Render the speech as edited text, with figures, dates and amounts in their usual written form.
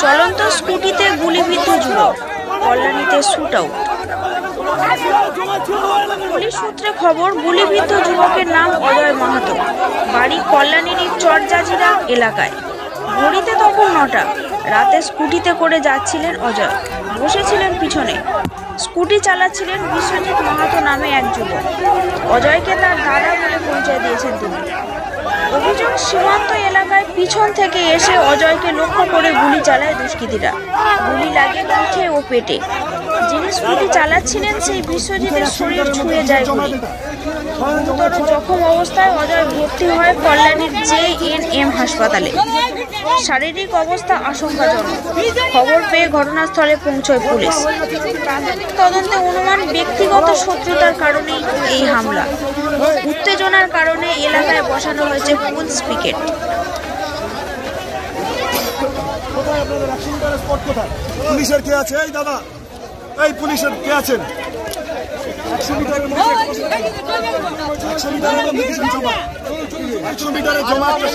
চলন্ত স্কুটিতে গুলিবিদ্ধ যুবক, কল্যাণীতে শুট আউট। পুলিশ সূত্রে খবর, গুলিবিদ্ধ যুবকের নাম অজয় মাহাতো, বাড়ি কল্যাণীর চরজাজিরা এলাকায়। ঘড়িতে তখন 9টা। রাতে স্কুটিতে করে যাচ্ছিলেন অজয়, বসেছিলেন পিছনে। স্কুটি চালাচ্ছিলেন বিশ্বজিৎ মাহাতো নামে এক যুবক। অজয়কে তার দাদা বলে পরিচয় দিয়েছেন তিনি। অভিযোগ, সীমান্ত এলাকায় পিছন থেকে এসে অজয়কে লক্ষ্য করে গুলি চালায় দুষ্কৃতীরা। গুলি লাগে পিঠে ও পেটে। যিনি স্কুটি চালাচ্ছিলেন সেই বিশ্বজিতের শরীর ছুঁয়ে যায় গুলি। গুরুতর জখম অবস্থায় অজয় ভর্তি হয় কল্যাণীর JNM হাসপাতালে। শারীরিক অবস্থা আশঙ্কাজনক। খবর পেয়ে ঘটনাস্থলে পৌঁছয় পুলিশ। প্রাথমিক তদন্তে অনুমান, ব্যক্তিগত শত্রুতার কারণেই এই হামলা। উত্তেজনার কারণে এলাকায় বসানো হয়েছে পুলিশ পিকেট। পুলিশের কে আছে? এই দাদা, এই পুলিশের কে আছেন? 100 মিটারের জমা একটা